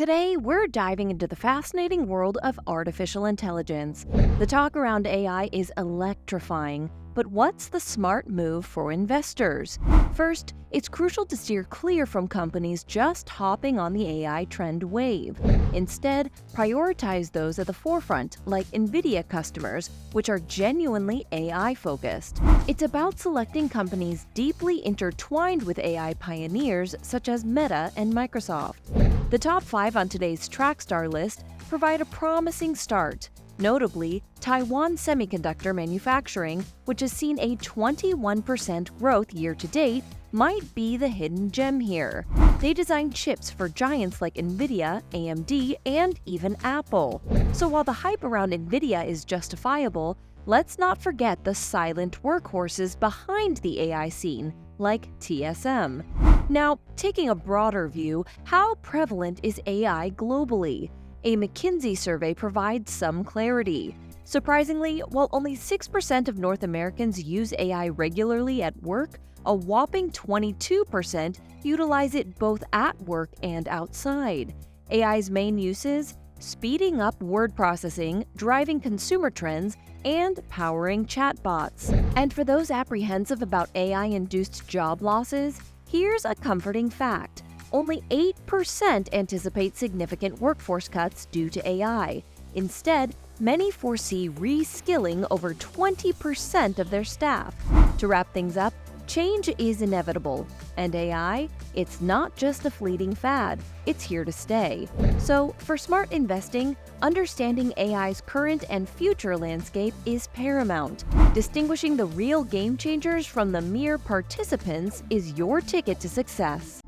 Today, we're diving into the fascinating world of artificial intelligence. The talk around AI is electrifying, but what's the smart move for investors? First, it's crucial to steer clear from companies just hopping on the AI trend wave. Instead, prioritize those at the forefront, like NVIDIA customers, which are genuinely AI-focused. It's about selecting companies deeply intertwined with AI pioneers such as Meta and Microsoft. The top 5 on today's Trackstar list provide a promising start. Notably, Taiwan Semiconductor Manufacturing, which has seen a 21% growth year-to-date, might be the hidden gem here. They design chips for giants like NVIDIA, AMD, and even Apple. So while the hype around NVIDIA is justifiable, let's not forget the silent workhorses behind the AI scene, like TSM. Now, taking a broader view, how prevalent is AI globally? A McKinsey survey provides some clarity. Surprisingly, while only 6% of North Americans use AI regularly at work, a whopping 22% utilize it both at work and outside. AI's main uses? Speeding up word processing, driving consumer trends, and powering chatbots. And for those apprehensive about AI-induced job losses, here's a comforting fact. Only 8% anticipate significant workforce cuts due to AI. Instead, many foresee reskilling over 20% of their staff. To wrap things up, change is inevitable, and AI, it's not just a fleeting fad, it's here to stay. So, for smart investing, understanding AI's current and future landscape is paramount. Distinguishing the real game changers from the mere participants is your ticket to success.